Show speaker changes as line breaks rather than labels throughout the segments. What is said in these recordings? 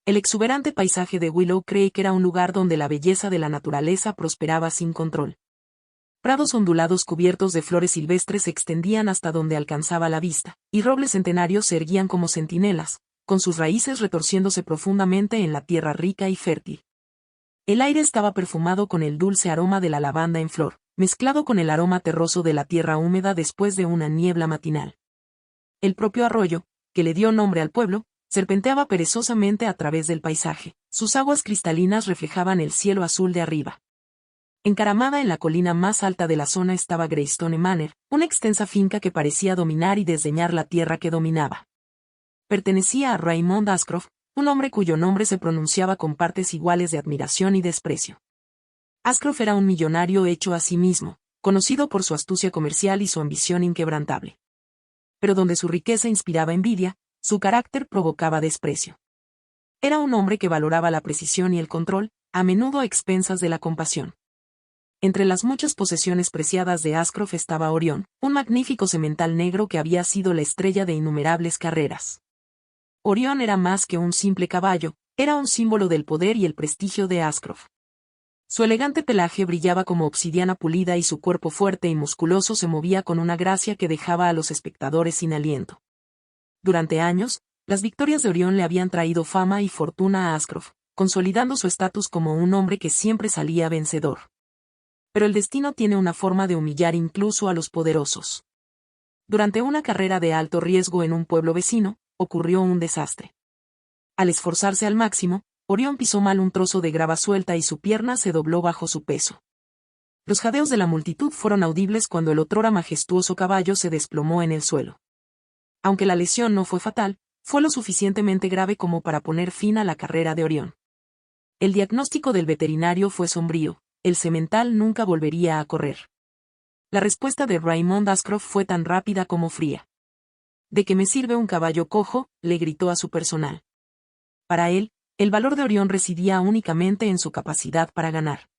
El exuberante paisaje de Willow Creek era un lugar donde la belleza de la naturaleza prosperaba sin control. Prados ondulados cubiertos de flores silvestres se extendían hasta donde alcanzaba la vista, y robles centenarios se erguían como centinelas, con sus raíces retorciéndose profundamente en la tierra rica y fértil. El aire estaba perfumado con el dulce aroma de la lavanda en flor, mezclado con el aroma terroso de la tierra húmeda después de una niebla matinal. El propio arroyo, que le dio nombre al pueblo, serpenteaba perezosamente a través del paisaje. Sus aguas cristalinas reflejaban el cielo azul de arriba. Encaramada en la colina más alta de la zona estaba Greystone Manor, una extensa finca que parecía dominar y desdeñar la tierra que dominaba. Pertenecía a Raymond Ashcroft, un hombre cuyo nombre se pronunciaba con partes iguales de admiración y desprecio. Ashcroft era un millonario hecho a sí mismo, conocido por su astucia comercial y su ambición inquebrantable. Pero donde su riqueza inspiraba envidia, su carácter provocaba desprecio. Era un hombre que valoraba la precisión y el control, a menudo a expensas de la compasión. Entre las muchas posesiones preciadas de Ashcroft estaba Orión, un magnífico semental negro que había sido la estrella de innumerables carreras. Orión era más que un simple caballo, era un símbolo del poder y el prestigio de Ashcroft. Su elegante pelaje brillaba como obsidiana pulida y su cuerpo fuerte y musculoso se movía con una gracia que dejaba a los espectadores sin aliento. Durante años, las victorias de Orión le habían traído fama y fortuna a Ashcroft, consolidando su estatus como un hombre que siempre salía vencedor. Pero el destino tiene una forma de humillar incluso a los poderosos. Durante una carrera de alto riesgo en un pueblo vecino, ocurrió un desastre. Al esforzarse al máximo, Orión pisó mal un trozo de grava suelta y su pierna se dobló bajo su peso. Los jadeos de la multitud fueron audibles cuando el otrora majestuoso caballo se desplomó en el suelo. Aunque la lesión no fue fatal, fue lo suficientemente grave como para poner fin a la carrera de Orión. El diagnóstico del veterinario fue sombrío: el semental nunca volvería a correr. La respuesta de Raymond Ashcroft fue tan rápida como fría. ¿De qué me sirve un caballo cojo?, le gritó a su personal. Para él, el valor de Orión residía únicamente en su capacidad para ganar.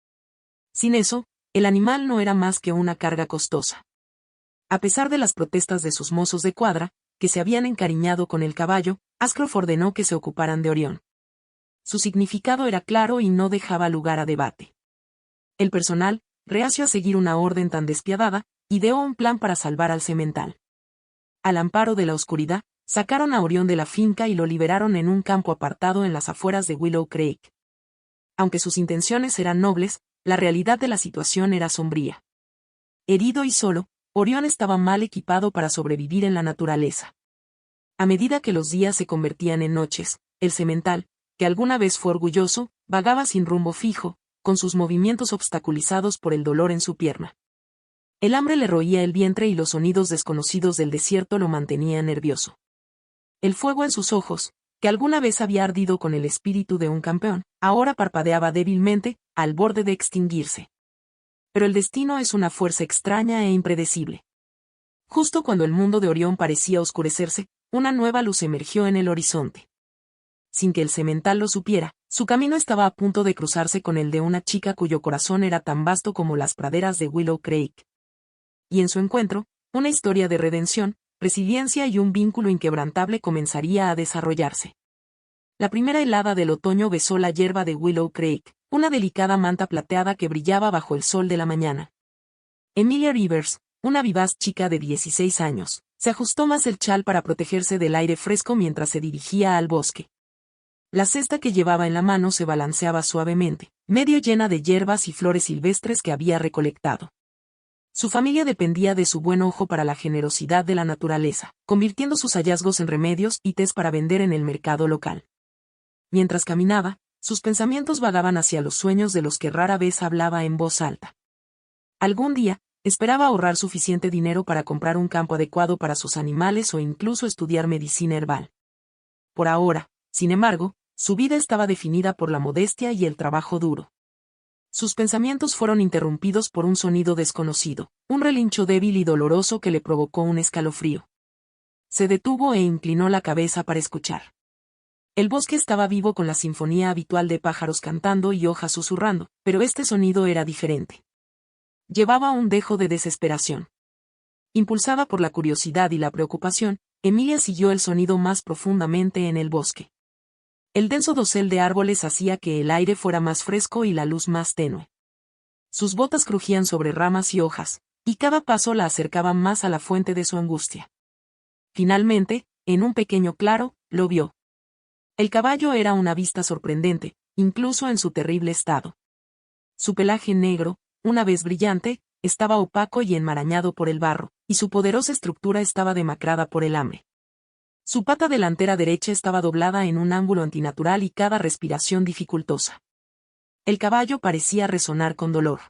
Sin eso, el animal no era más que una carga costosa. A pesar de las protestas de sus mozos de cuadra, que se habían encariñado con el caballo, Ashcroft ordenó que se ocuparan de Orión. Su significado era claro y no dejaba lugar a debate. El personal, reacio a seguir una orden tan despiadada, ideó un plan para salvar al semental. Al amparo de la oscuridad, sacaron a Orión de la finca y lo liberaron en un campo apartado en las afueras de Willow Creek. Aunque sus intenciones eran nobles, la realidad de la situación era sombría. Herido y solo, Orión estaba mal equipado para sobrevivir en la naturaleza. A medida que los días se convertían en noches, el semental, que alguna vez fue orgulloso, vagaba sin rumbo fijo, con sus movimientos obstaculizados por el dolor en su pierna. El hambre le roía el vientre y los sonidos desconocidos del desierto lo mantenían nervioso. El fuego en sus ojos, que alguna vez había ardido con el espíritu de un campeón, ahora parpadeaba débilmente, al borde de extinguirse. Pero el destino es una fuerza extraña e impredecible. Justo cuando el mundo de Orión parecía oscurecerse, una nueva luz emergió en el horizonte. Sin que el semental lo supiera, su camino estaba a punto de cruzarse con el de una chica cuyo corazón era tan vasto como las praderas de Willow Creek. Y en su encuentro, una historia de redención, resiliencia y un vínculo inquebrantable comenzaría a desarrollarse. La primera helada del otoño besó la hierba de Willow Creek, una delicada manta plateada que brillaba bajo el sol de la mañana. Emilia Rivers, una vivaz chica de 16 años, se ajustó más el chal para protegerse del aire fresco mientras se dirigía al bosque. La cesta que llevaba en la mano se balanceaba suavemente, medio llena de hierbas y flores silvestres que había recolectado. Su familia dependía de su buen ojo para la generosidad de la naturaleza, convirtiendo sus hallazgos en remedios y tés para vender en el mercado local. Mientras caminaba, sus pensamientos vagaban hacia los sueños de los que rara vez hablaba en voz alta. Algún día, esperaba ahorrar suficiente dinero para comprar un campo adecuado para sus animales o incluso estudiar medicina herbal. Por ahora, sin embargo, su vida estaba definida por la modestia y el trabajo duro. Sus pensamientos fueron interrumpidos por un sonido desconocido, un relincho débil y doloroso que le provocó un escalofrío. Se detuvo e inclinó la cabeza para escuchar. El bosque estaba vivo con la sinfonía habitual de pájaros cantando y hojas susurrando, pero este sonido era diferente. Llevaba un dejo de desesperación. Impulsada por la curiosidad y la preocupación, Emilia siguió el sonido más profundamente en el bosque. El denso dosel de árboles hacía que el aire fuera más fresco y la luz más tenue. Sus botas crujían sobre ramas y hojas, y cada paso la acercaba más a la fuente de su angustia. Finalmente, en un pequeño claro, lo vio. El caballo era una vista sorprendente, incluso en su terrible estado. Su pelaje negro, una vez brillante, estaba opaco y enmarañado por el barro, y su poderosa estructura estaba demacrada por el hambre. Su pata delantera derecha estaba doblada en un ángulo antinatural y cada respiración dificultosa. El caballo parecía resonar con dolor.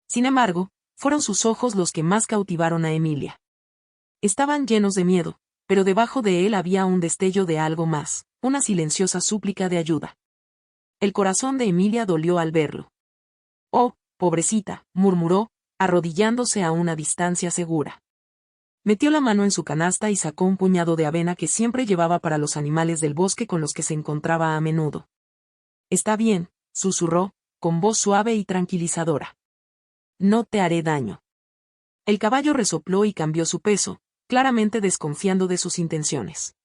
Sin embargo, fueron sus ojos los que más cautivaron a Emilia. Estaban llenos de miedo, pero debajo de él había un destello de algo más, una silenciosa súplica de ayuda. El corazón de Emilia dolió al verlo. «Oh, pobrecita», murmuró, arrodillándose a una distancia segura. Metió la mano en su canasta y sacó un puñado de avena que siempre llevaba para los animales del bosque con los que se encontraba a menudo. «Está bien», susurró, con voz suave y tranquilizadora. «No te haré daño». El caballo resopló y cambió su peso, claramente desconfiando de sus intenciones.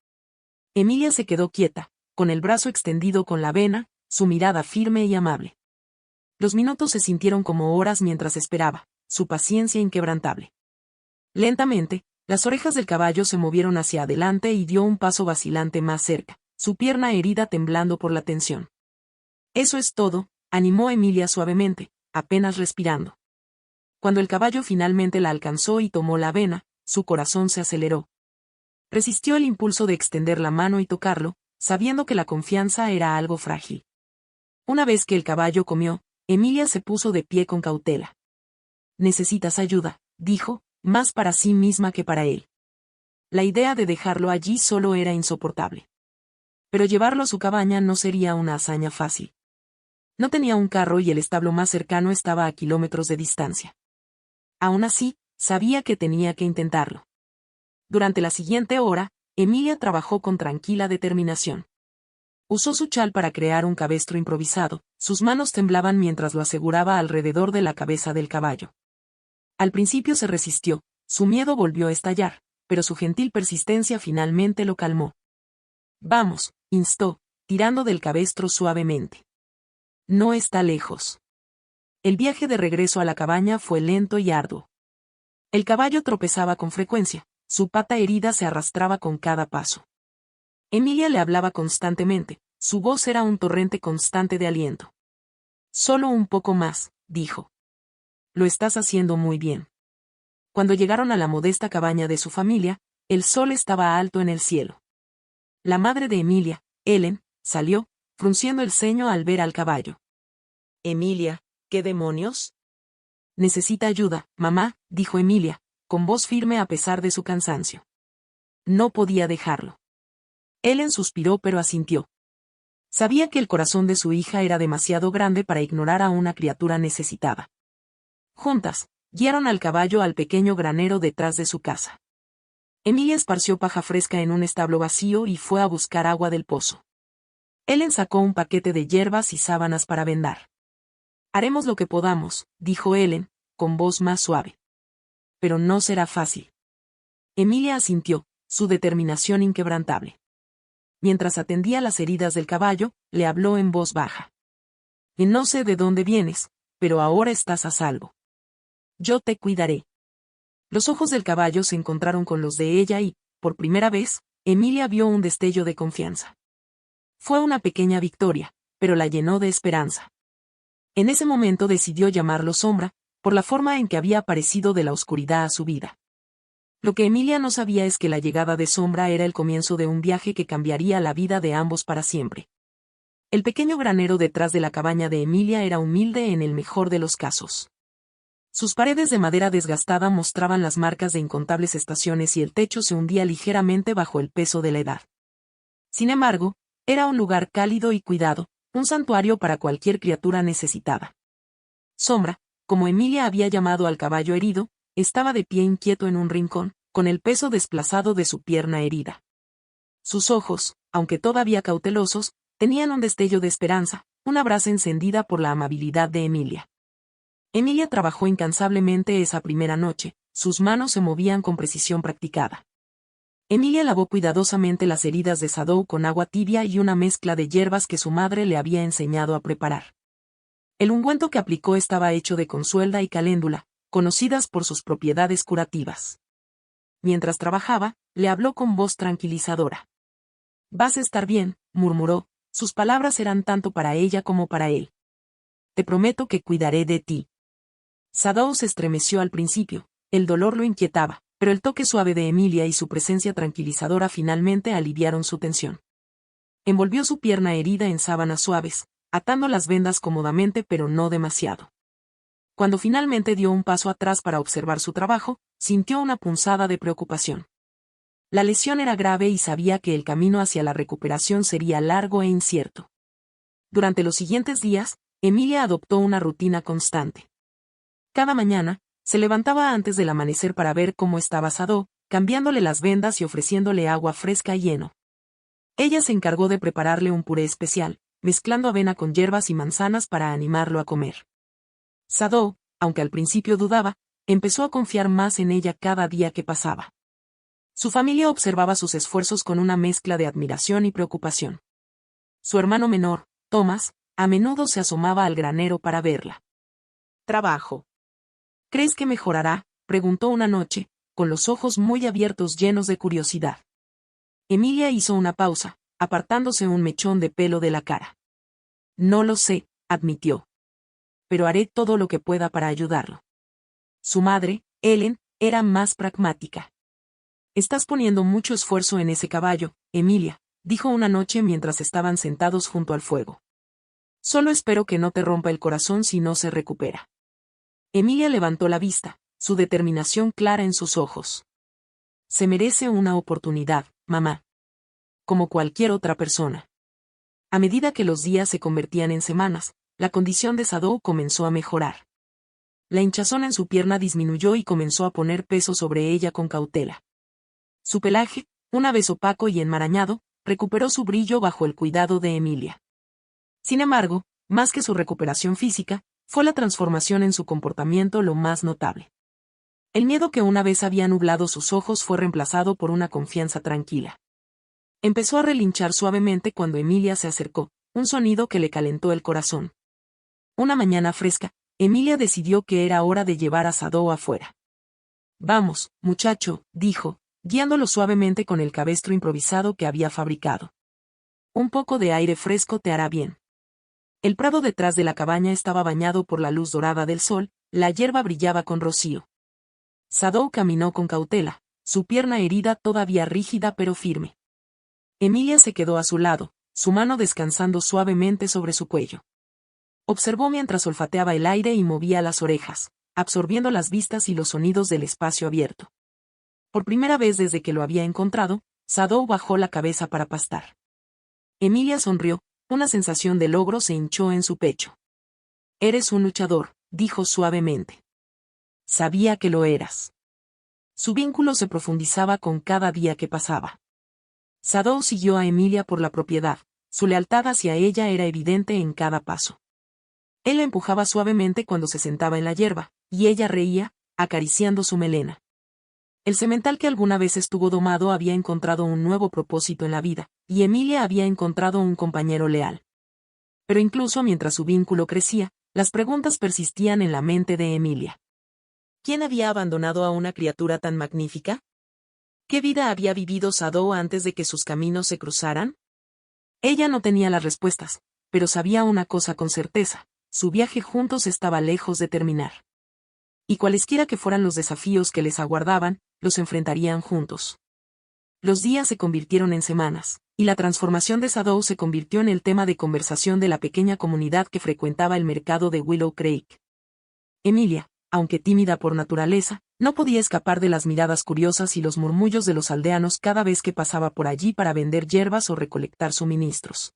Emilia se quedó quieta, con el brazo extendido con la avena, su mirada firme y amable. Los minutos se sintieron como horas mientras esperaba, su paciencia inquebrantable. Lentamente, las orejas del caballo se movieron hacia adelante y dio un paso vacilante más cerca, su pierna herida temblando por la tensión. «Eso es todo», animó Emilia suavemente, apenas respirando. Cuando el caballo finalmente la alcanzó y tomó la avena, su corazón se aceleró. Resistió el impulso de extender la mano y tocarlo, sabiendo que la confianza era algo frágil. Una vez que el caballo comió, Emilia se puso de pie con cautela. «Necesitas ayuda», dijo, más para sí misma que para él. La idea de dejarlo allí solo era insoportable. Pero llevarlo a su cabaña no sería una hazaña fácil. No tenía un carro y el establo más cercano estaba a kilómetros de distancia. Aún así, sabía que tenía que intentarlo. Durante la siguiente hora, Emilia trabajó con tranquila determinación. Usó su chal para crear un cabestro improvisado, sus manos temblaban mientras lo aseguraba alrededor de la cabeza del caballo. Al principio se resistió, su miedo volvió a estallar, pero su gentil persistencia finalmente lo calmó. «Vamos», instó, tirando del cabestro suavemente. «No está lejos». El viaje de regreso a la cabaña fue lento y arduo. El caballo tropezaba con frecuencia, su pata herida se arrastraba con cada paso. Emilia le hablaba constantemente, su voz era un torrente constante de aliento. «Solo un poco más», dijo. «Lo estás haciendo muy bien». Cuando llegaron a la modesta cabaña de su familia, el sol estaba alto en el cielo. La madre de Emilia, Ellen, salió, frunciendo el ceño al ver al caballo. «Emilia, ¿qué demonios?» «Necesita ayuda, mamá», dijo Emilia, con voz firme a pesar de su cansancio. No podía dejarlo. Ellen suspiró pero asintió. Sabía que el corazón de su hija era demasiado grande para ignorar a una criatura necesitada. Juntas, guiaron al caballo al pequeño granero detrás de su casa. Emilia esparció paja fresca en un establo vacío y fue a buscar agua del pozo. Ellen sacó un paquete de hierbas y sábanas para vendar. «Haremos lo que podamos», dijo Ellen, con voz más suave. «Pero no será fácil». Emilia asintió, su determinación inquebrantable. Mientras atendía las heridas del caballo, le habló en voz baja. «Y no sé de dónde vienes, pero ahora estás a salvo. Yo te cuidaré». Los ojos del caballo se encontraron con los de ella y, por primera vez, Emilia vio un destello de confianza. Fue una pequeña victoria, pero la llenó de esperanza. En ese momento decidió llamarlo Sombra, por la forma en que había aparecido de la oscuridad a su vida. Lo que Emilia no sabía es que la llegada de Sombra era el comienzo de un viaje que cambiaría la vida de ambos para siempre. El pequeño granero detrás de la cabaña de Emilia era humilde en el mejor de los casos. Sus paredes de madera desgastada mostraban las marcas de incontables estaciones y el techo se hundía ligeramente bajo el peso de la edad. Sin embargo, era un lugar cálido y cuidado, un santuario para cualquier criatura necesitada. Sombra, como Emilia había llamado al caballo herido, estaba de pie inquieto en un rincón, con el peso desplazado de su pierna herida. Sus ojos, aunque todavía cautelosos, tenían un destello de esperanza, una brasa encendida por la amabilidad de Emilia. Emilia trabajó incansablemente esa primera noche, sus manos se movían con precisión practicada. Emilia lavó cuidadosamente las heridas de Sadou con agua tibia y una mezcla de hierbas que su madre le había enseñado a preparar. El ungüento que aplicó estaba hecho de consuelda y caléndula, conocidas por sus propiedades curativas. Mientras trabajaba, le habló con voz tranquilizadora. «Vas a estar bien», murmuró, sus palabras eran tanto para ella como para él. «Te prometo que cuidaré de ti». Sadou se estremeció al principio, el dolor lo inquietaba, pero el toque suave de Emilia y su presencia tranquilizadora finalmente aliviaron su tensión. Envolvió su pierna herida en sábanas suaves, atando las vendas cómodamente pero no demasiado. Cuando finalmente dio un paso atrás para observar su trabajo, sintió una punzada de preocupación. La lesión era grave y sabía que el camino hacia la recuperación sería largo e incierto. Durante los siguientes días, Emilia adoptó una rutina constante. Cada mañana, se levantaba antes del amanecer para ver cómo estaba Sadou, cambiándole las vendas y ofreciéndole agua fresca y heno. Ella se encargó de prepararle un puré especial, mezclando avena con hierbas y manzanas para animarlo a comer. Sadou, aunque al principio dudaba, empezó a confiar más en ella cada día que pasaba. Su familia observaba sus esfuerzos con una mezcla de admiración y preocupación. Su hermano menor, Thomas, a menudo se asomaba al granero para verla. «Trabajo. ¿Crees que mejorará?», preguntó una noche, con los ojos muy abiertos llenos de curiosidad. Emilia hizo una pausa, apartándose un mechón de pelo de la cara. «No lo sé», admitió. «Pero haré todo lo que pueda para ayudarlo». Su madre, Ellen, era más pragmática. «Estás poniendo mucho esfuerzo en ese caballo, Emilia», dijo una noche mientras estaban sentados junto al fuego. «Solo espero que no te rompa el corazón si no se recupera». Emilia levantó la vista, su determinación clara en sus ojos. «Se merece una oportunidad, mamá. Como cualquier otra persona». A medida que los días se convertían en semanas, la condición de Sadou comenzó a mejorar. La hinchazón en su pierna disminuyó y comenzó a poner peso sobre ella con cautela. Su pelaje, una vez opaco y enmarañado, recuperó su brillo bajo el cuidado de Emilia. Sin embargo, más que su recuperación física, fue la transformación en su comportamiento lo más notable. El miedo que una vez había nublado sus ojos fue reemplazado por una confianza tranquila. Empezó a relinchar suavemente cuando Emilia se acercó, un sonido que le calentó el corazón. Una mañana fresca, Emilia decidió que era hora de llevar a Sadou afuera. «Vamos, muchacho», dijo, guiándolo suavemente con el cabestro improvisado que había fabricado. «Un poco de aire fresco te hará bien». El prado detrás de la cabaña estaba bañado por la luz dorada del sol, la hierba brillaba con rocío. Sadou caminó con cautela, su pierna herida todavía rígida pero firme. Emilia se quedó a su lado, su mano descansando suavemente sobre su cuello. Observó mientras olfateaba el aire y movía las orejas, absorbiendo las vistas y los sonidos del espacio abierto. Por primera vez desde que lo había encontrado, Sadou bajó la cabeza para pastar. Emilia sonrió, una sensación de logro se hinchó en su pecho. «Eres un luchador», dijo suavemente. «Sabía que lo eras». Su vínculo se profundizaba con cada día que pasaba. Sadou siguió a Emilia por la propiedad, su lealtad hacia ella era evidente en cada paso. Él la empujaba suavemente cuando se sentaba en la hierba, y ella reía, acariciando su melena. El semental que alguna vez estuvo domado había encontrado un nuevo propósito en la vida, y Emilia había encontrado un compañero leal. Pero incluso mientras su vínculo crecía, las preguntas persistían en la mente de Emilia. ¿Quién había abandonado a una criatura tan magnífica? ¿Qué vida había vivido Sadou antes de que sus caminos se cruzaran? Ella no tenía las respuestas, pero sabía una cosa con certeza, su viaje juntos estaba lejos de terminar. Y cualesquiera que fueran los desafíos que les aguardaban, los enfrentarían juntos. Los días se convirtieron en semanas, y la transformación de Sadou se convirtió en el tema de conversación de la pequeña comunidad que frecuentaba el mercado de Willow Creek. Emilia, aunque tímida por naturaleza, no podía escapar de las miradas curiosas y los murmullos de los aldeanos cada vez que pasaba por allí para vender hierbas o recolectar suministros.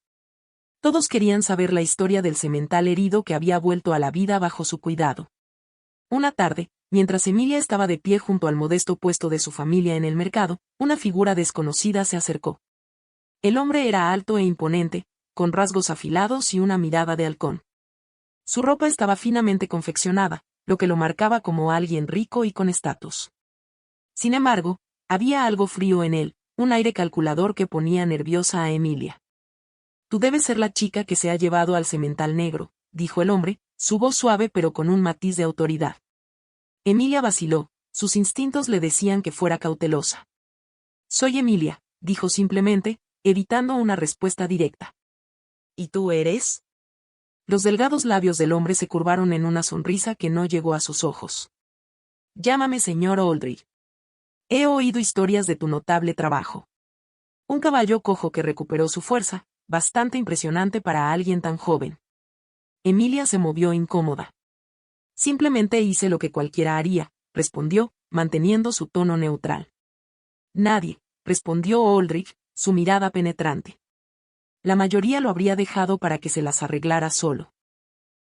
Todos querían saber la historia del semental herido que había vuelto a la vida bajo su cuidado. Una tarde, mientras Emilia estaba de pie junto al modesto puesto de su familia en el mercado, una figura desconocida se acercó. El hombre era alto e imponente, con rasgos afilados y una mirada de halcón. Su ropa estaba finamente confeccionada, lo que lo marcaba como alguien rico y con estatus. Sin embargo, había algo frío en él, un aire calculador que ponía nerviosa a Emilia. Tú debes ser la chica que se ha llevado al semental negro, dijo el hombre, su voz suave pero con un matiz de autoridad. Emilia vaciló, sus instintos le decían que fuera cautelosa. Soy Emilia, dijo simplemente, evitando una respuesta directa. ¿Y tú eres? Los delgados labios del hombre se curvaron en una sonrisa que no llegó a sus ojos. Llámame señor Aldrich. He oído historias de tu notable trabajo. Un caballo cojo que recuperó su fuerza, bastante impresionante para alguien tan joven. Emilia se movió incómoda. Simplemente hice lo que cualquiera haría, respondió, manteniendo su tono neutral. Nadie, respondió Aldrich, su mirada penetrante. La mayoría lo habría dejado para que se las arreglara solo.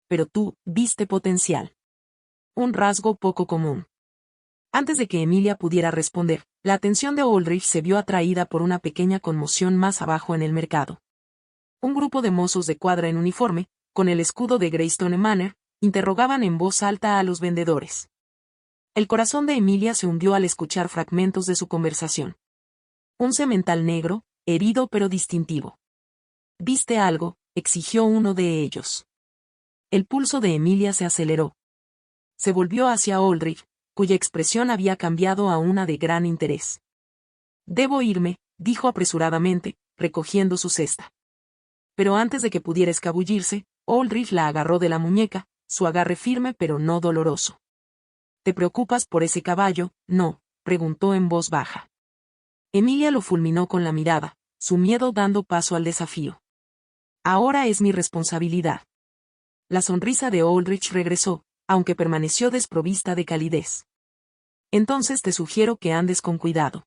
Pero tú, viste potencial. Un rasgo poco común. Antes de que Emilia pudiera responder, la atención de Aldrich se vio atraída por una pequeña conmoción más abajo en el mercado. Un grupo de mozos de cuadra en uniforme, con el escudo de Greystone Manor, interrogaban en voz alta a los vendedores. El corazón de Emilia se hundió al escuchar fragmentos de su conversación. Un semental negro, herido pero distintivo. ¿Viste algo?, exigió uno de ellos. El pulso de Emilia se aceleró. Se volvió hacia Aldrich, cuya expresión había cambiado a una de gran interés. Debo irme, dijo apresuradamente, recogiendo su cesta. Pero antes de que pudiera escabullirse, Aldrich la agarró de la muñeca, su agarre firme pero no doloroso. ¿Te preocupas por ese caballo, no?, preguntó en voz baja. Emilia lo fulminó con la mirada, su miedo dando paso al desafío. Ahora es mi responsabilidad. La sonrisa de Aldrich regresó, aunque permaneció desprovista de calidez. Entonces te sugiero que andes con cuidado.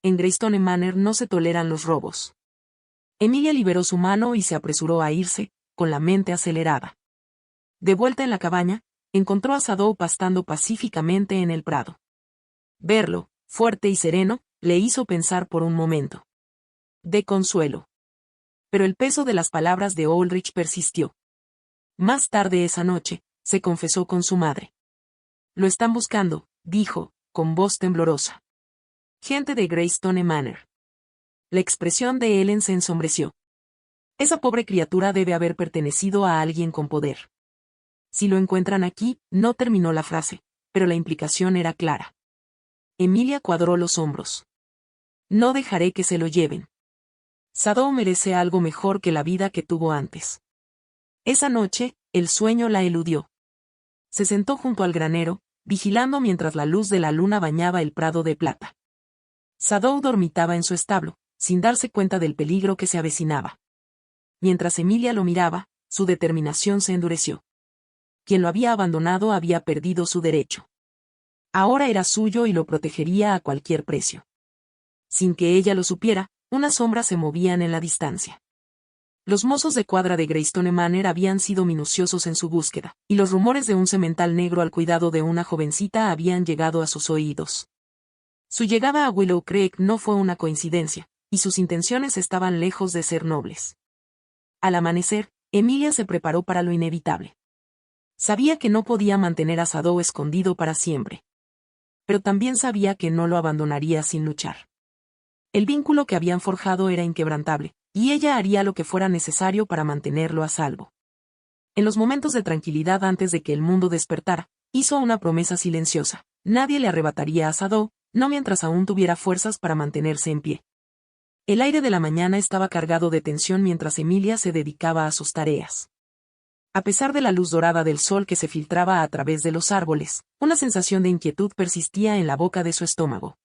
En Greystone Manor no se toleran los robos. Emilia liberó su mano y se apresuró a irse, con la mente acelerada. De vuelta en la cabaña, encontró a Shadow pastando pacíficamente en el prado. Verlo, fuerte y sereno, le hizo pensar por un momento. De consuelo. Pero el peso de las palabras de Aldrich persistió. Más tarde esa noche, se confesó con su madre. Lo están buscando, dijo, con voz temblorosa. Gente de Greystone Manor. La expresión de Ellen se ensombreció. Esa pobre criatura debe haber pertenecido a alguien con poder. Si lo encuentran aquí, no terminó la frase, pero la implicación era clara. Emilia cuadró los hombros. No dejaré que se lo lleven. Shadow merece algo mejor que la vida que tuvo antes. Esa noche, el sueño la eludió. Se sentó junto al granero, vigilando mientras la luz de la luna bañaba el prado de plata. Shadow dormitaba en su establo, sin darse cuenta del peligro que se avecinaba. Mientras Emilia lo miraba, su determinación se endureció. Quien lo había abandonado había perdido su derecho. Ahora era suyo y lo protegería a cualquier precio. Sin que ella lo supiera, unas sombras se movían en la distancia. Los mozos de cuadra de Greystone Manor habían sido minuciosos en su búsqueda, y los rumores de un semental negro al cuidado de una jovencita habían llegado a sus oídos. Su llegada a Willow Creek no fue una coincidencia, y sus intenciones estaban lejos de ser nobles. Al amanecer, Emilia se preparó para lo inevitable. Sabía que no podía mantener a Shadow escondido para siempre. Pero también sabía que no lo abandonaría sin luchar. El vínculo que habían forjado era inquebrantable, y ella haría lo que fuera necesario para mantenerlo a salvo. En los momentos de tranquilidad antes de que el mundo despertara, hizo una promesa silenciosa: nadie le arrebataría a Shadow, no mientras aún tuviera fuerzas para mantenerse en pie. El aire de la mañana estaba cargado de tensión mientras Emilia se dedicaba a sus tareas. A pesar de la luz dorada del sol que se filtraba a través de los árboles, una sensación de inquietud persistía en la boca de su estómago.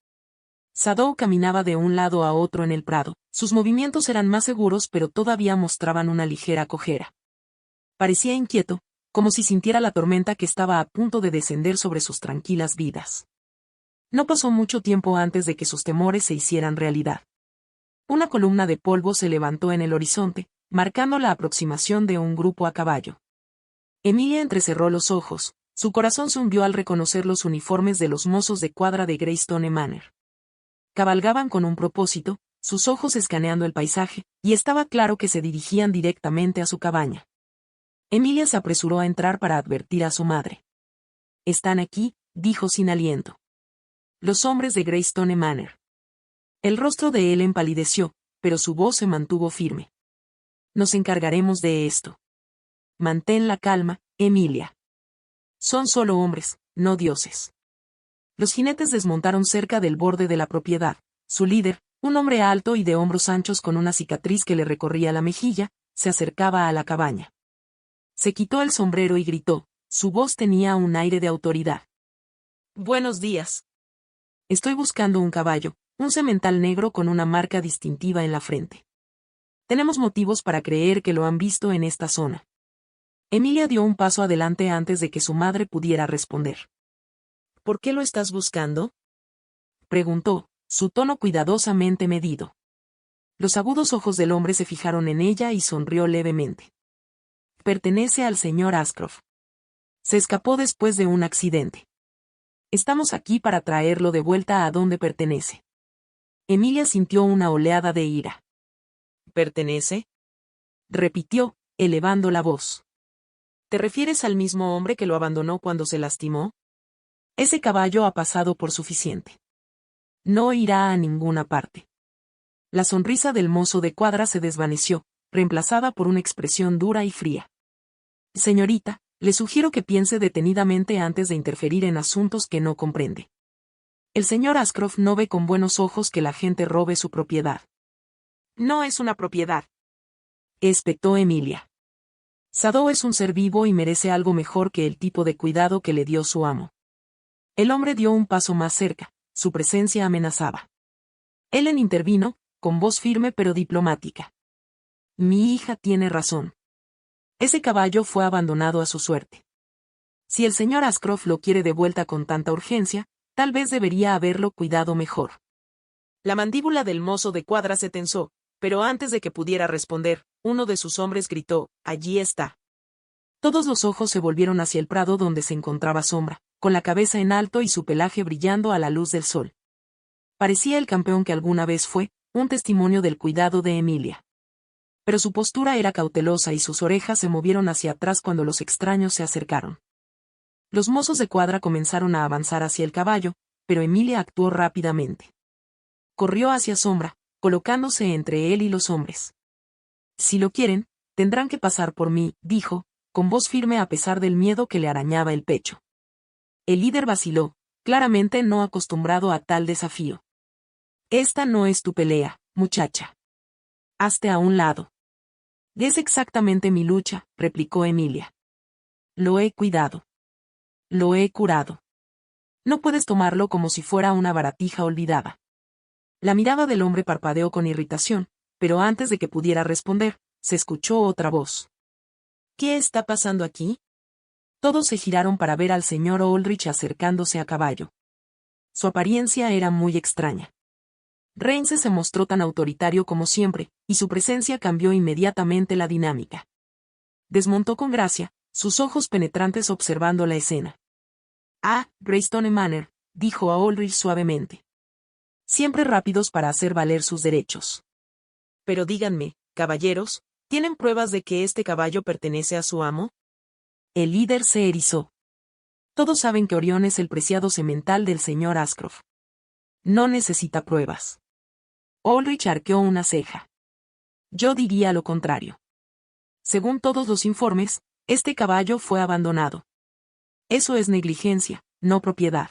Shadow caminaba de un lado a otro en el prado, sus movimientos eran más seguros pero todavía mostraban una ligera cojera. Parecía inquieto, como si sintiera la tormenta que estaba a punto de descender sobre sus tranquilas vidas. No pasó mucho tiempo antes de que sus temores se hicieran realidad. Una columna de polvo se levantó en el horizonte, marcando la aproximación de un grupo a caballo. Emilia entrecerró los ojos, su corazón se hundió al reconocer los uniformes de los mozos de cuadra de Greystone Manor. Cabalgaban con un propósito, sus ojos escaneando el paisaje, y estaba claro que se dirigían directamente a su cabaña. Emilia se apresuró a entrar para advertir a su madre. «Están aquí», dijo sin aliento. «Los hombres de Greystone Manor». El rostro de él empalideció, pero su voz se mantuvo firme. Nos encargaremos de esto. Mantén la calma, Emilia. Son solo hombres, no dioses. Los jinetes desmontaron cerca del borde de la propiedad. Su líder, un hombre alto y de hombros anchos con una cicatriz que le recorría la mejilla, se acercaba a la cabaña. Se quitó el sombrero y gritó, su voz tenía un aire de autoridad. Buenos días. Estoy buscando un caballo, un semental negro con una marca distintiva en la frente. Tenemos motivos para creer que lo han visto en esta zona. Emilia dio un paso adelante antes de que su madre pudiera responder. ¿Por qué lo estás buscando?, preguntó, su tono cuidadosamente medido. Los agudos ojos del hombre se fijaron en ella y sonrió levemente. Pertenece al señor Ashcroft. Se escapó después de un accidente. Estamos aquí para traerlo de vuelta a donde pertenece. Emilia sintió una oleada de ira. ¿Pertenece?, repitió, elevando la voz. ¿Te refieres al mismo hombre que lo abandonó cuando se lastimó? Ese caballo ha pasado por suficiente. No irá a ninguna parte. La sonrisa del mozo de cuadra se desvaneció, reemplazada por una expresión dura y fría. Señorita, le sugiero que piense detenidamente antes de interferir en asuntos que no comprende. El señor Ashcroft no ve con buenos ojos que la gente robe su propiedad. No es una propiedad, espetó Emilia. Sado es un ser vivo y merece algo mejor que el tipo de cuidado que le dio su amo. El hombre dio un paso más cerca, su presencia amenazaba. Ellen intervino, con voz firme pero diplomática. Mi hija tiene razón. Ese caballo fue abandonado a su suerte. Si el señor Ashcroft lo quiere de vuelta con tanta urgencia, tal vez debería haberlo cuidado mejor. La mandíbula del mozo de cuadra se tensó, pero antes de que pudiera responder, uno de sus hombres gritó, allí está. Todos los ojos se volvieron hacia el prado donde se encontraba Sombra, con la cabeza en alto y su pelaje brillando a la luz del sol. Parecía el campeón que alguna vez fue, un testimonio del cuidado de Emilia. Pero su postura era cautelosa y sus orejas se movieron hacia atrás cuando los extraños se acercaron. Los mozos de cuadra comenzaron a avanzar hacia el caballo, pero Emilia actuó rápidamente. Corrió hacia Sombra, colocándose entre él y los hombres. Si lo quieren, tendrán que pasar por mí, dijo, con voz firme a pesar del miedo que le arañaba el pecho. El líder vaciló, claramente no acostumbrado a tal desafío. Esta no es tu pelea, muchacha. Hazte a un lado. Es exactamente mi lucha, replicó Emilia. Lo he cuidado. Lo he curado. No puedes tomarlo como si fuera una baratija olvidada. La mirada del hombre parpadeó con irritación, pero antes de que pudiera responder, se escuchó otra voz. ¿Qué está pasando aquí? Todos se giraron para ver al señor Aldrich acercándose a caballo. Su apariencia era muy extraña. Rance se mostró tan autoritario como siempre, y su presencia cambió inmediatamente la dinámica. Desmontó con gracia, sus ojos penetrantes observando la escena. Ah, Greystone Manor, dijo a Aldrich suavemente. Siempre rápidos para hacer valer sus derechos. Pero díganme, caballeros, ¿tienen pruebas de que este caballo pertenece a su amo? El líder se erizó. Todos saben que Orión es el preciado semental del señor Ashcroft. No necesita pruebas. Aldrich arqueó una ceja. Yo diría lo contrario. Según todos los informes, este caballo fue abandonado. Eso es negligencia, no propiedad.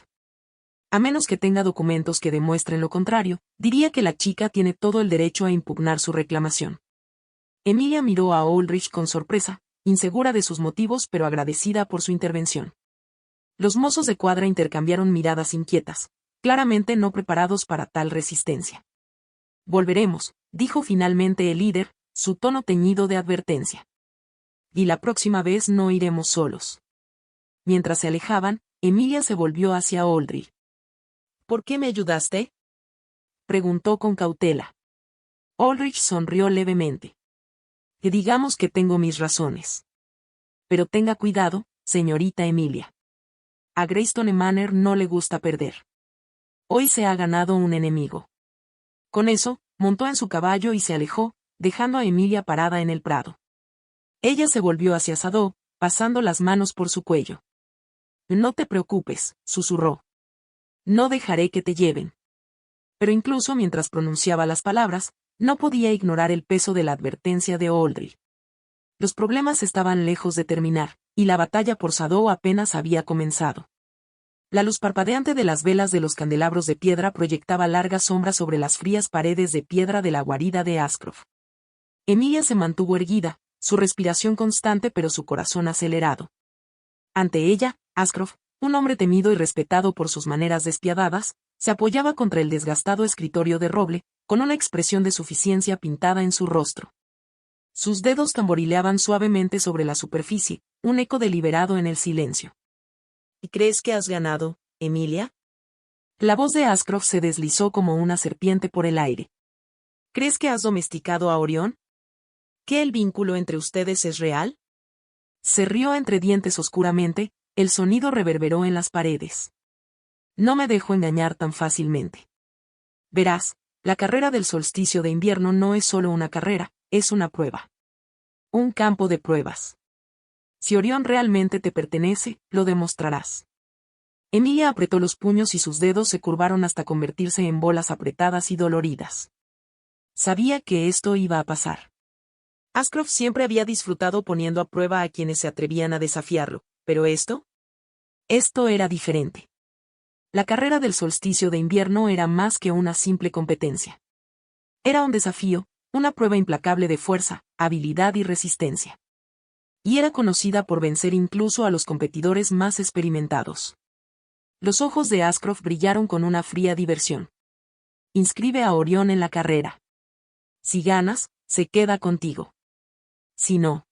A menos que tenga documentos que demuestren lo contrario, diría que la chica tiene todo el derecho a impugnar su reclamación. Emilia miró a Aldrich con sorpresa, insegura de sus motivos pero agradecida por su intervención. Los mozos de cuadra intercambiaron miradas inquietas, claramente no preparados para tal resistencia. Volveremos, dijo finalmente el líder, su tono teñido de advertencia. Y la próxima vez no iremos solos. Mientras se alejaban, Emilia se volvió hacia Aldrich. ¿Por qué me ayudaste?, preguntó con cautela. Aldrich sonrió levemente. Que digamos que tengo mis razones. Pero tenga cuidado, señorita Emilia. A Greystone Manor no le gusta perder. Hoy se ha ganado un enemigo. Con eso, montó en su caballo y se alejó, dejando a Emilia parada en el prado. Ella se volvió hacia Sado, pasando las manos por su cuello. No te preocupes, susurró. No dejaré que te lleven. pero incluso mientras pronunciaba las palabras, no podía ignorar el peso de la advertencia de Oldril. Los problemas estaban lejos de terminar, y la batalla por Sado apenas había comenzado. La luz parpadeante de las velas de los candelabros de piedra proyectaba largas sombras sobre las frías paredes de piedra de la guarida de Ashcroft. Emilia se mantuvo erguida, su respiración constante pero su corazón acelerado. Ante ella, Ashcroft, un hombre temido y respetado por sus maneras despiadadas, se apoyaba contra el desgastado escritorio de roble, con una expresión de suficiencia pintada en su rostro. Sus dedos tamborileaban suavemente sobre la superficie, un eco deliberado en el silencio. ¿Y crees que has ganado, Emilia? La voz de Ashcroft se deslizó como una serpiente por el aire. ¿Crees que has domesticado a Orión? ¿Que el vínculo entre ustedes es real? Se rió entre dientes oscuramente, el sonido reverberó en las paredes. No me dejo engañar tan fácilmente. Verás, la carrera del solsticio de invierno no es solo una carrera, es una prueba. Un campo de pruebas. Si Orión realmente te pertenece, lo demostrarás. Emilia apretó los puños y sus dedos se curvaron hasta convertirse en bolas apretadas y doloridas. Sabía que esto iba a pasar. Ashcroft siempre había disfrutado poniendo a prueba a quienes se atrevían a desafiarlo, pero esto era diferente. La carrera del solsticio de invierno era más que una simple competencia. Era un desafío, una prueba implacable de fuerza, habilidad y resistencia. Y era conocida por vencer incluso a los competidores más experimentados. Los ojos de Ashcroft brillaron con una fría diversión. Inscribe a Orión en la carrera. Si ganas, se queda contigo. Si no.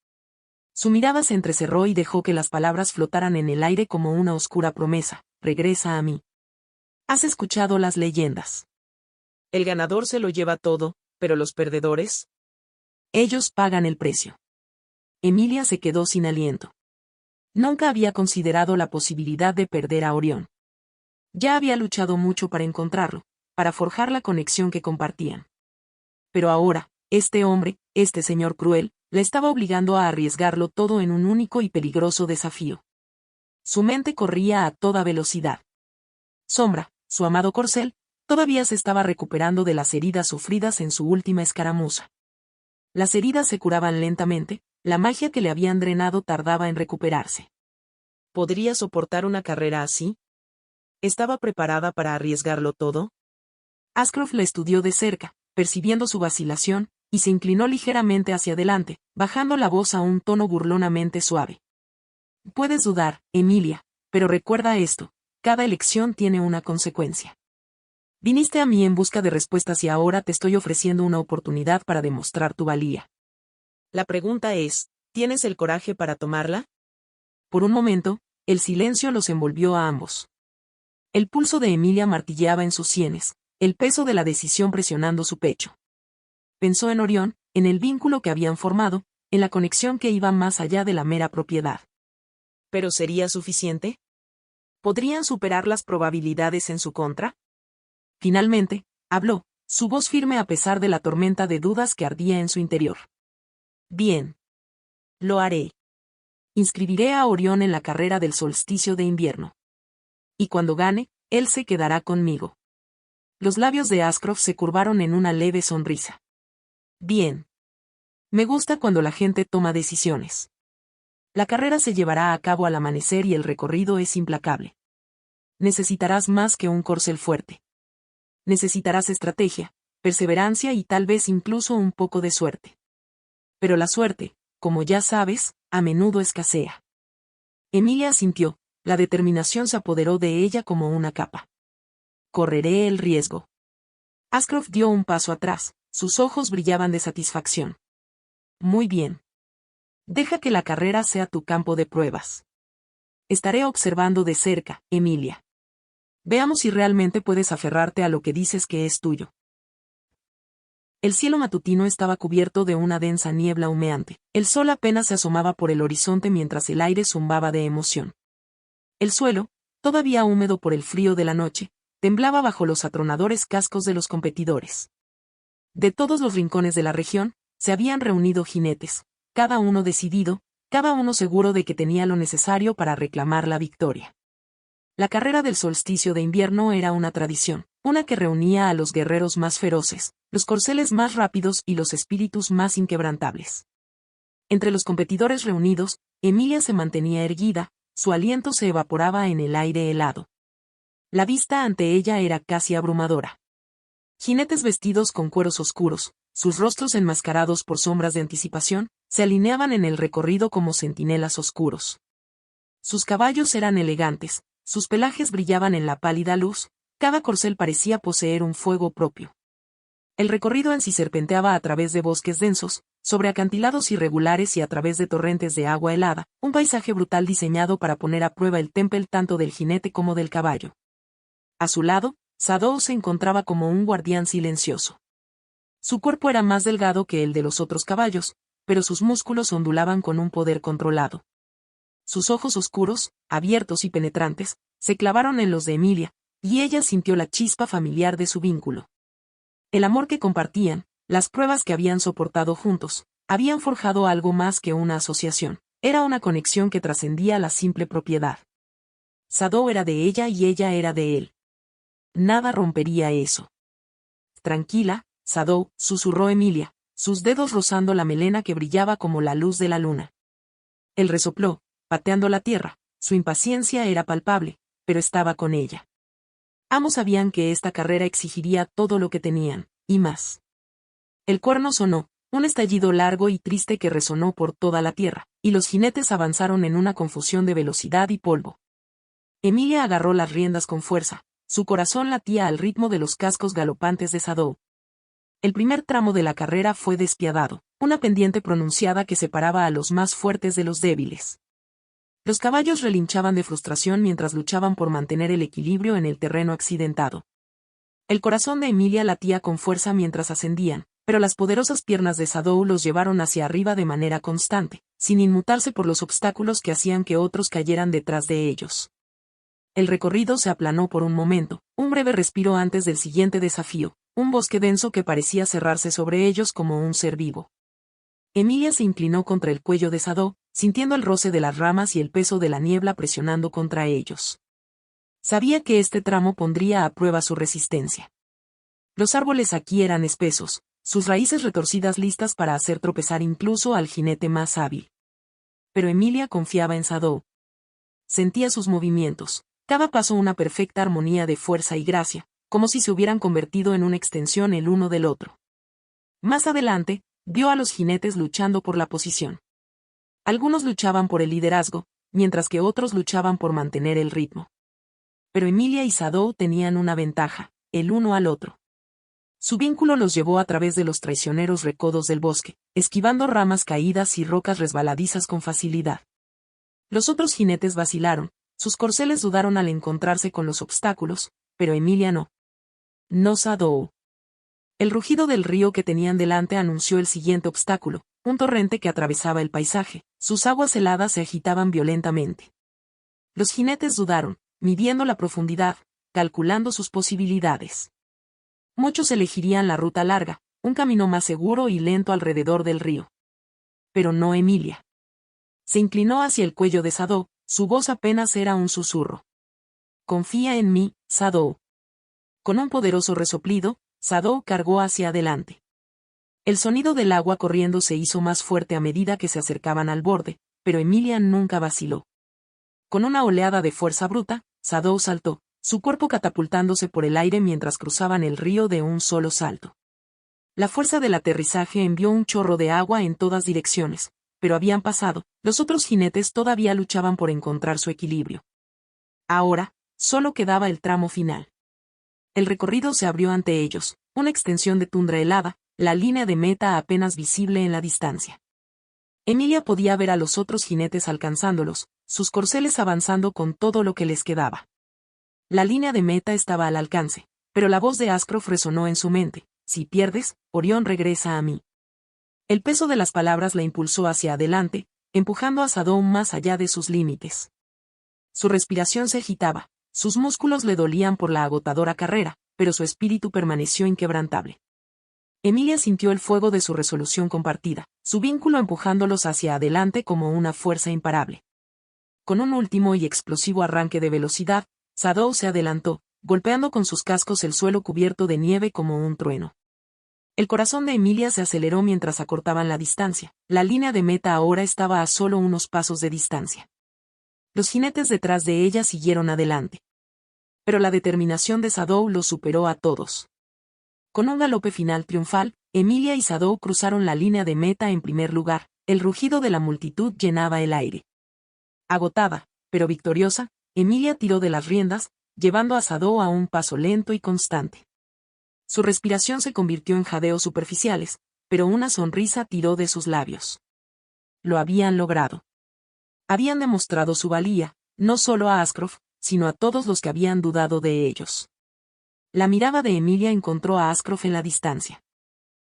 Su mirada se entrecerró y dejó que las palabras flotaran en el aire como una oscura promesa. Regresa a mí. ¿Has escuchado las leyendas? El ganador se lo lleva todo, pero los perdedores, ellos pagan el precio. Emilia se quedó sin aliento. Nunca había considerado la posibilidad de perder a Orión. Ya había luchado mucho para encontrarlo, para forjar la conexión que compartían. Pero ahora, este hombre, este señor cruel, le estaba obligando a arriesgarlo todo en un único y peligroso desafío. Su mente corría a toda velocidad. Sombra, su amado corcel, todavía se estaba recuperando de las heridas sufridas en su última escaramuza. Las heridas se curaban lentamente, la magia que le habían drenado tardaba en recuperarse. ¿Podría soportar una carrera así? ¿Estaba preparada para arriesgarlo todo? Ashcroft la estudió de cerca, percibiendo su vacilación, y se inclinó ligeramente hacia adelante, bajando la voz a un tono burlonamente suave. Puedes dudar, Emilia, pero recuerda esto, cada elección tiene una consecuencia. Viniste a mí en busca de respuestas y ahora te estoy ofreciendo una oportunidad para demostrar tu valía. La pregunta es, ¿tienes el coraje para tomarla? Por un momento, el silencio los envolvió a ambos. El pulso de Emilia martilleaba en sus sienes, el peso de la decisión presionando su pecho. Pensó en Orión, en el vínculo que habían formado, en la conexión que iba más allá de la mera propiedad. ¿Pero sería suficiente? ¿Podrían superar las probabilidades en su contra? Finalmente, habló, su voz firme a pesar de la tormenta de dudas que ardía en su interior. Bien. Lo haré. Inscribiré a Orión en la carrera del solsticio de invierno. Y cuando gane, él se quedará conmigo. Los labios de Ashcroft se curvaron en una leve sonrisa. Bien. Me gusta cuando la gente toma decisiones. La carrera se llevará a cabo al amanecer y el recorrido es implacable. Necesitarás más que un corcel fuerte. Necesitarás estrategia, perseverancia y tal vez incluso un poco de suerte. Pero la suerte, como ya sabes, a menudo escasea. Emilia asintió, la determinación se apoderó de ella como una capa. Correré el riesgo. Ashcroft dio un paso atrás, sus ojos brillaban de satisfacción. Muy bien. Deja que la carrera sea tu campo de pruebas. Estaré observando de cerca, Emilia. Veamos si realmente puedes aferrarte a lo que dices que es tuyo. El cielo matutino estaba cubierto de una densa niebla humeante. El sol apenas se asomaba por el horizonte mientras el aire zumbaba de emoción. El suelo, todavía húmedo por el frío de la noche, temblaba bajo los atronadores cascos de los competidores. De todos los rincones de la región, se habían reunido jinetes, cada uno decidido, cada uno seguro de que tenía lo necesario para reclamar la victoria. La carrera del solsticio de invierno era una tradición, una que reunía a los guerreros más feroces, los corceles más rápidos y los espíritus más inquebrantables. Entre los competidores reunidos, Emilia se mantenía erguida, su aliento se evaporaba en el aire helado. La vista ante ella era casi abrumadora. Jinetes vestidos con cueros oscuros, sus rostros enmascarados por sombras de anticipación, se alineaban en el recorrido como centinelas oscuros. Sus caballos eran elegantes, sus pelajes brillaban en la pálida luz, cada corcel parecía poseer un fuego propio. El recorrido en sí serpenteaba a través de bosques densos, sobre acantilados irregulares y a través de torrentes de agua helada, un paisaje brutal diseñado para poner a prueba el temple tanto del jinete como del caballo. A su lado, Shadow se encontraba como un guardián silencioso. Su cuerpo era más delgado que el de los otros caballos, pero sus músculos ondulaban con un poder controlado. Sus ojos oscuros, abiertos y penetrantes, se clavaron en los de Emilia, y ella sintió la chispa familiar de su vínculo. El amor que compartían, las pruebas que habían soportado juntos, habían forjado algo más que una asociación, era una conexión que trascendía la simple propiedad. Shadow era de ella y ella era de él. Nada rompería eso. Tranquila, Shadow, susurró Emilia, sus dedos rozando la melena que brillaba como la luz de la luna. Él resopló, pateando la tierra, su impaciencia era palpable, pero estaba con ella. Ambos sabían que esta carrera exigiría todo lo que tenían, y más. El cuerno sonó, un estallido largo y triste que resonó por toda la tierra, y los jinetes avanzaron en una confusión de velocidad y polvo. Emilia agarró las riendas con fuerza, su corazón latía al ritmo de los cascos galopantes de Shadow. El primer tramo de la carrera fue despiadado, una pendiente pronunciada que separaba a los más fuertes de los débiles. Los caballos relinchaban de frustración mientras luchaban por mantener el equilibrio en el terreno accidentado. El corazón de Emilia latía con fuerza mientras ascendían, pero las poderosas piernas de Shadow los llevaron hacia arriba de manera constante, sin inmutarse por los obstáculos que hacían que otros cayeran detrás de ellos. El recorrido se aplanó por un momento, un breve respiro antes del siguiente desafío, un bosque denso que parecía cerrarse sobre ellos como un ser vivo. Emilia se inclinó contra el cuello de Shadow, sintiendo el roce de las ramas y el peso de la niebla presionando contra ellos. Sabía que este tramo pondría a prueba su resistencia. Los árboles aquí eran espesos, sus raíces retorcidas listas para hacer tropezar incluso al jinete más hábil. Pero Emilia confiaba en Shadow. Sentía sus movimientos, cada paso una perfecta armonía de fuerza y gracia, como si se hubieran convertido en una extensión el uno del otro. Más adelante, vio a los jinetes luchando por la posición. Algunos luchaban por el liderazgo, mientras que otros luchaban por mantener el ritmo. Pero Emilia y Shadow tenían una ventaja, el uno al otro. Su vínculo los llevó a través de los traicioneros recodos del bosque, esquivando ramas caídas y rocas resbaladizas con facilidad. Los otros jinetes vacilaron, sus corceles dudaron al encontrarse con los obstáculos, pero Emilia no. No Shadow. El rugido del río que tenían delante anunció el siguiente obstáculo, un torrente que atravesaba el paisaje, sus aguas heladas se agitaban violentamente. Los jinetes dudaron, midiendo la profundidad, calculando sus posibilidades. Muchos elegirían la ruta larga, un camino más seguro y lento alrededor del río. Pero no Emilia. Se inclinó hacia el cuello de Shadow, su voz apenas era un susurro. Confía en mí, Shadow. Con un poderoso resoplido, Shadow cargó hacia adelante. El sonido del agua corriendo se hizo más fuerte a medida que se acercaban al borde, pero Emilia nunca vaciló. Con una oleada de fuerza bruta, Shadow saltó, su cuerpo catapultándose por el aire mientras cruzaban el río de un solo salto. La fuerza del aterrizaje envió un chorro de agua en todas direcciones, pero habían pasado, los otros jinetes todavía luchaban por encontrar su equilibrio. Ahora, solo quedaba el tramo final. El recorrido se abrió ante ellos, una extensión de tundra helada, la línea de meta apenas visible en la distancia. Emilia podía ver a los otros jinetes alcanzándolos, sus corceles avanzando con todo lo que les quedaba. La línea de meta estaba al alcance, pero la voz de Ashcroft resonó en su mente: si pierdes, Orión regresa a mí. El peso de las palabras la impulsó hacia adelante, empujando a Shadow más allá de sus límites. Su respiración se agitaba, sus músculos le dolían por la agotadora carrera, pero su espíritu permaneció inquebrantable. Emilia sintió el fuego de su resolución compartida, su vínculo empujándolos hacia adelante como una fuerza imparable. Con un último y explosivo arranque de velocidad, Shadow se adelantó, golpeando con sus cascos el suelo cubierto de nieve como un trueno. El corazón de Emilia se aceleró mientras acortaban la distancia. La línea de meta ahora estaba a solo unos pasos de distancia. Los jinetes detrás de ella siguieron adelante. Pero la determinación de Shadow los superó a todos. Con un galope final triunfal, Emilia y Shadow cruzaron la línea de meta en primer lugar. El rugido de la multitud llenaba el aire. Agotada, pero victoriosa, Emilia tiró de las riendas, llevando a Shadow a un paso lento y constante. Su respiración se convirtió en jadeos superficiales, pero una sonrisa tiró de sus labios. Lo habían logrado. Habían demostrado su valía, no solo a Ashcroft, sino a todos los que habían dudado de ellos. La mirada de Emilia encontró a Ashcroft en la distancia.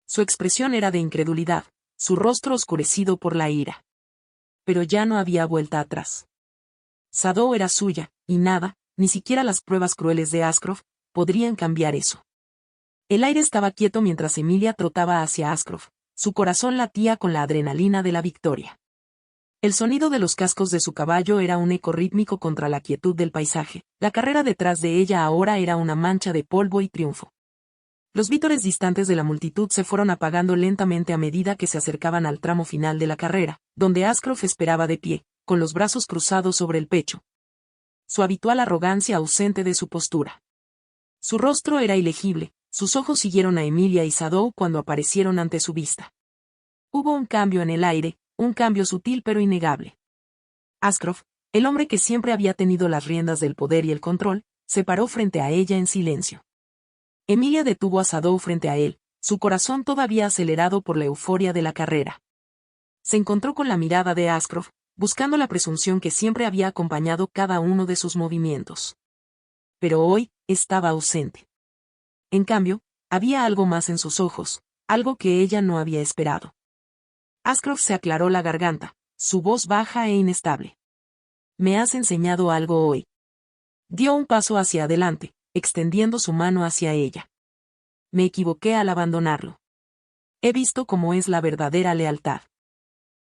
Su expresión era de incredulidad, su rostro oscurecido por la ira. Pero ya no había vuelta atrás. Shadow era suya, y nada, ni siquiera las pruebas crueles de Ashcroft, podrían cambiar eso. El aire estaba quieto mientras Emilia trotaba hacia Ashcroft. Su corazón latía con la adrenalina de la victoria. El sonido de los cascos de su caballo era un eco rítmico contra la quietud del paisaje. La carrera detrás de ella ahora era una mancha de polvo y triunfo. Los vítores distantes de la multitud se fueron apagando lentamente a medida que se acercaban al tramo final de la carrera, donde Ashcroft esperaba de pie, con los brazos cruzados sobre el pecho. Su habitual arrogancia ausente de su postura. Su rostro era ilegible. Sus ojos siguieron a Emilia y Shadow cuando aparecieron ante su vista. Hubo un cambio en el aire, un cambio sutil pero innegable. Ashcroft, el hombre que siempre había tenido las riendas del poder y el control, se paró frente a ella en silencio. Emilia detuvo a Shadow frente a él, su corazón todavía acelerado por la euforia de la carrera. Se encontró con la mirada de Ashcroft, buscando la presunción que siempre había acompañado cada uno de sus movimientos. Pero hoy, estaba ausente. En cambio, había algo más en sus ojos, algo que ella no había esperado. Ashcroft se aclaró la garganta, su voz baja e inestable. «Me has enseñado algo hoy». Dio un paso hacia adelante, extendiendo su mano hacia ella. «Me equivoqué al abandonarlo. He visto cómo es la verdadera lealtad.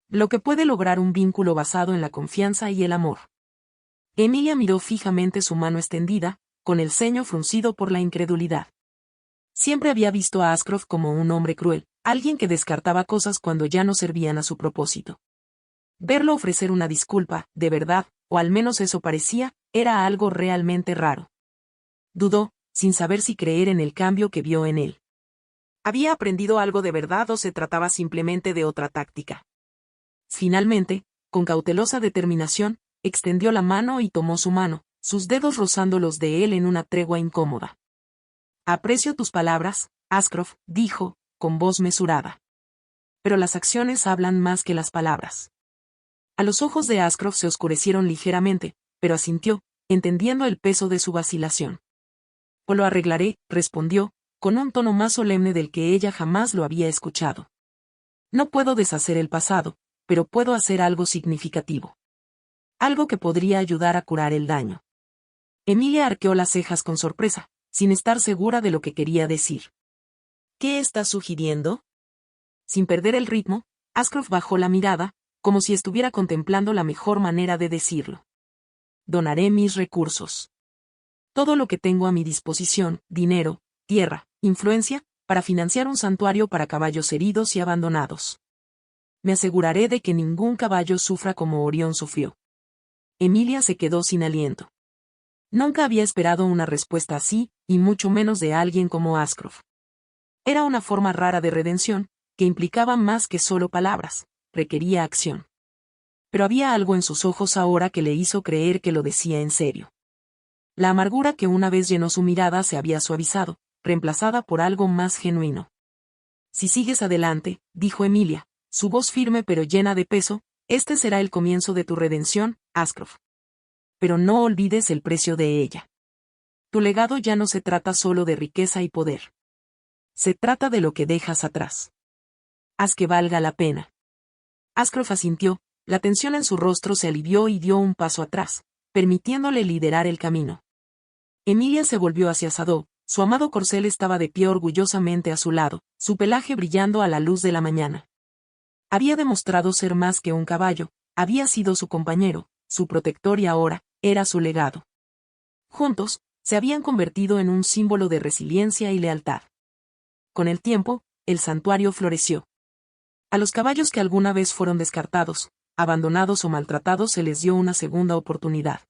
Lo que puede lograr un vínculo basado en la confianza y el amor». Emilia miró fijamente su mano extendida, con el ceño fruncido por la incredulidad. Siempre había visto a Ashcroft como un hombre cruel, alguien que descartaba cosas cuando ya no servían a su propósito. Verlo ofrecer una disculpa, de verdad, o al menos eso parecía, era algo realmente raro. Dudó, sin saber si creer en el cambio que vio en él. ¿Había aprendido algo de verdad o se trataba simplemente de otra táctica? Finalmente, con cautelosa determinación, extendió la mano y tomó su mano, sus dedos rozando los de él en una tregua incómoda. «Aprecio tus palabras», Ashcroft dijo, con voz mesurada. «Pero las acciones hablan más que las palabras». A los ojos de Ashcroft se oscurecieron ligeramente, pero asintió, entendiendo el peso de su vacilación. «O lo arreglaré», respondió, con un tono más solemne del que ella jamás lo había escuchado. «No puedo deshacer el pasado, pero puedo hacer algo significativo. Algo que podría ayudar a curar el daño». Emilia arqueó las cejas con sorpresa, sin estar segura de lo que quería decir. «¿Qué estás sugiriendo?». Sin perder el ritmo, Ashcroft bajó la mirada, como si estuviera contemplando la mejor manera de decirlo. «Donaré mis recursos. Todo lo que tengo a mi disposición, dinero, tierra, influencia, para financiar un santuario para caballos heridos y abandonados. Me aseguraré de que ningún caballo sufra como Orión sufrió». Emilia se quedó sin aliento. Nunca había esperado una respuesta así, y mucho menos de alguien como Ashcroft. Era una forma rara de redención, que implicaba más que solo palabras, requería acción. Pero había algo en sus ojos ahora que le hizo creer que lo decía en serio. La amargura que una vez llenó su mirada se había suavizado, reemplazada por algo más genuino. «Si sigues adelante», dijo Emilia, su voz firme pero llena de peso, «este será el comienzo de tu redención, Ashcroft. Pero no olvides el precio de ella. Tu legado ya no se trata solo de riqueza y poder. Se trata de lo que dejas atrás. Haz que valga la pena». Ashcroft asintió, la tensión en su rostro se alivió y dio un paso atrás, permitiéndole liderar el camino. Emilia se volvió hacia Shadow, su amado corcel estaba de pie orgullosamente a su lado, su pelaje brillando a la luz de la mañana. Había demostrado ser más que un caballo, había sido su compañero, su protector y ahora, era su legado. Juntos, se habían convertido en un símbolo de resiliencia y lealtad. Con el tiempo, el santuario floreció. A los caballos que alguna vez fueron descartados, abandonados o maltratados se les dio una segunda oportunidad.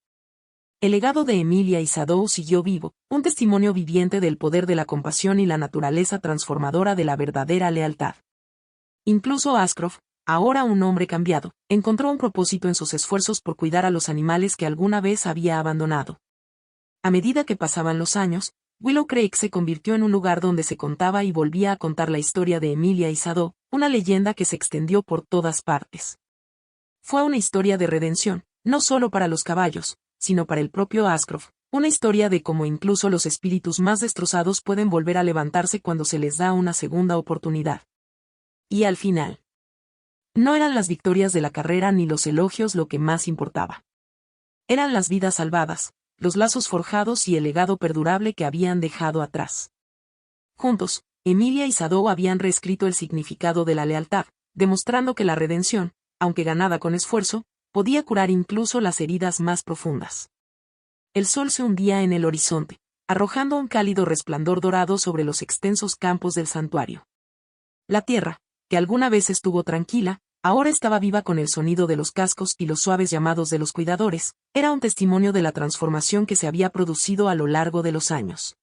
El legado de Emilia y Sado siguió vivo, un testimonio viviente del poder de la compasión y la naturaleza transformadora de la verdadera lealtad. Incluso Ashcroft, ahora un hombre cambiado, encontró un propósito en sus esfuerzos por cuidar a los animales que alguna vez había abandonado. A medida que pasaban los años, Willow Creek se convirtió en un lugar donde se contaba y volvía a contar la historia de Emilia y Sado, una leyenda que se extendió por todas partes. Fue una historia de redención, no solo para los caballos, sino para el propio Ashcroft, una historia de cómo incluso los espíritus más destrozados pueden volver a levantarse cuando se les da una segunda oportunidad. Y al final, no eran las victorias de la carrera ni los elogios lo que más importaba. Eran las vidas salvadas, los lazos forjados y el legado perdurable que habían dejado atrás. Juntos, Emilia y Sado habían reescrito el significado de la lealtad, demostrando que la redención, aunque ganada con esfuerzo, podía curar incluso las heridas más profundas. El sol se hundía en el horizonte, arrojando un cálido resplandor dorado sobre los extensos campos del santuario. La tierra, que alguna vez estuvo tranquila, ahora estaba viva con el sonido de los cascos y los suaves llamados de los cuidadores, era un testimonio de la transformación que se había producido a lo largo de los años.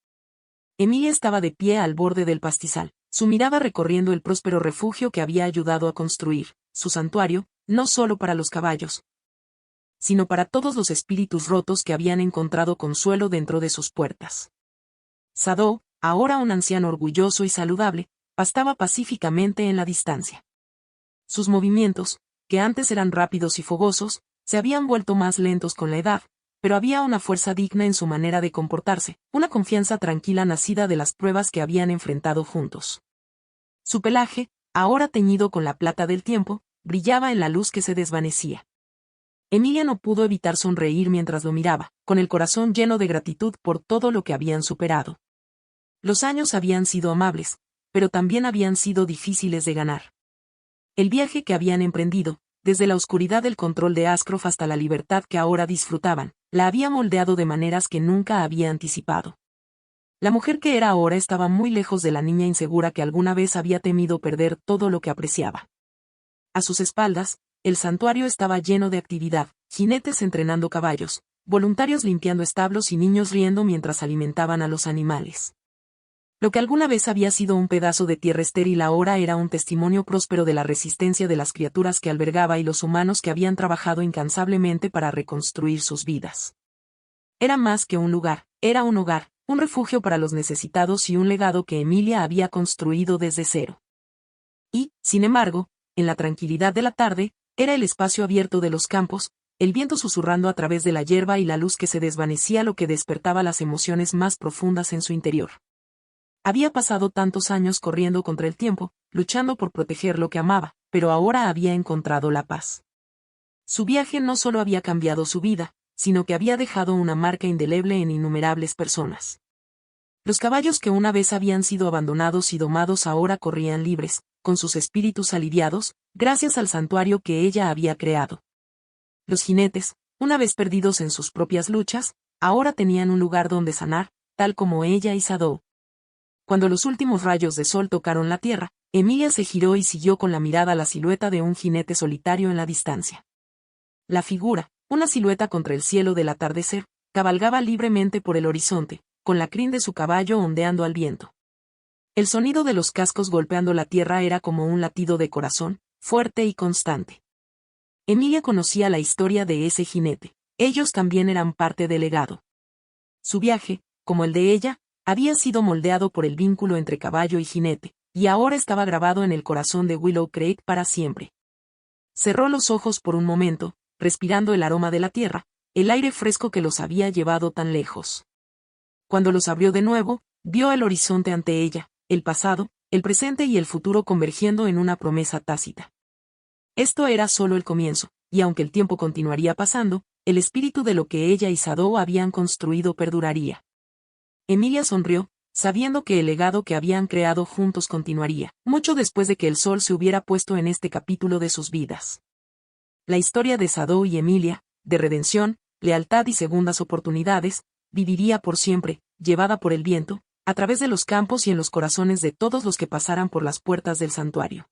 Emilia estaba de pie al borde del pastizal, su mirada recorriendo el próspero refugio que había ayudado a construir, su santuario, no solo para los caballos, sino para todos los espíritus rotos que habían encontrado consuelo dentro de sus puertas. Sado, ahora un anciano orgulloso y saludable, pastaba pacíficamente en la distancia. Sus movimientos, que antes eran rápidos y fogosos, se habían vuelto más lentos con la edad, pero había una fuerza digna en su manera de comportarse, una confianza tranquila nacida de las pruebas que habían enfrentado juntos. Su pelaje, ahora teñido con la plata del tiempo, brillaba en la luz que se desvanecía. Emilia no pudo evitar sonreír mientras lo miraba, con el corazón lleno de gratitud por todo lo que habían superado. Los años habían sido amables, pero también habían sido difíciles de ganar. El viaje que habían emprendido, desde la oscuridad del control de Ashcroft hasta la libertad que ahora disfrutaban, la había moldeado de maneras que nunca había anticipado. La mujer que era ahora estaba muy lejos de la niña insegura que alguna vez había temido perder todo lo que apreciaba. A sus espaldas, el santuario estaba lleno de actividad, jinetes entrenando caballos, voluntarios limpiando establos y niños riendo mientras alimentaban a los animales. Lo que alguna vez había sido un pedazo de tierra estéril ahora era un testimonio próspero de la resistencia de las criaturas que albergaba y los humanos que habían trabajado incansablemente para reconstruir sus vidas. Era más que un lugar, era un hogar, un refugio para los necesitados y un legado que Emilia había construido desde cero. Y, sin embargo, en la tranquilidad de la tarde, era el espacio abierto de los campos, el viento susurrando a través de la hierba y la luz que se desvanecía lo que despertaba las emociones más profundas en su interior. Había pasado tantos años corriendo contra el tiempo, luchando por proteger lo que amaba, pero ahora había encontrado la paz. Su viaje no solo había cambiado su vida, sino que había dejado una marca indeleble en innumerables personas. Los caballos que una vez habían sido abandonados y domados ahora corrían libres, con sus espíritus aliviados, gracias al santuario que ella había creado. Los jinetes, una vez perdidos en sus propias luchas, ahora tenían un lugar donde sanar, tal como ella y Sado. Cuando los últimos rayos de sol tocaron la tierra, Emilia se giró y siguió con la mirada la silueta de un jinete solitario en la distancia. La figura, una silueta contra el cielo del atardecer, cabalgaba libremente por el horizonte, con la crin de su caballo ondeando al viento. El sonido de los cascos golpeando la tierra era como un latido de corazón, fuerte y constante. Emilia conocía la historia de ese jinete, ellos también eran parte del legado. Su viaje, como el de ella, había sido moldeado por el vínculo entre caballo y jinete, y ahora estaba grabado en el corazón de Willow Creek para siempre. Cerró los ojos por un momento, respirando el aroma de la tierra, el aire fresco que los había llevado tan lejos. Cuando los abrió de nuevo, vio el horizonte ante ella, el pasado, el presente y el futuro convergiendo en una promesa tácita. Esto era solo el comienzo, y aunque el tiempo continuaría pasando, el espíritu de lo que ella y Sado habían construido perduraría. Emilia sonrió, sabiendo que el legado que habían creado juntos continuaría, mucho después de que el sol se hubiera puesto en este capítulo de sus vidas. La historia de Sado y Emilia, de redención, lealtad y segundas oportunidades, viviría por siempre, llevada por el viento, a través de los campos y en los corazones de todos los que pasaran por las puertas del santuario.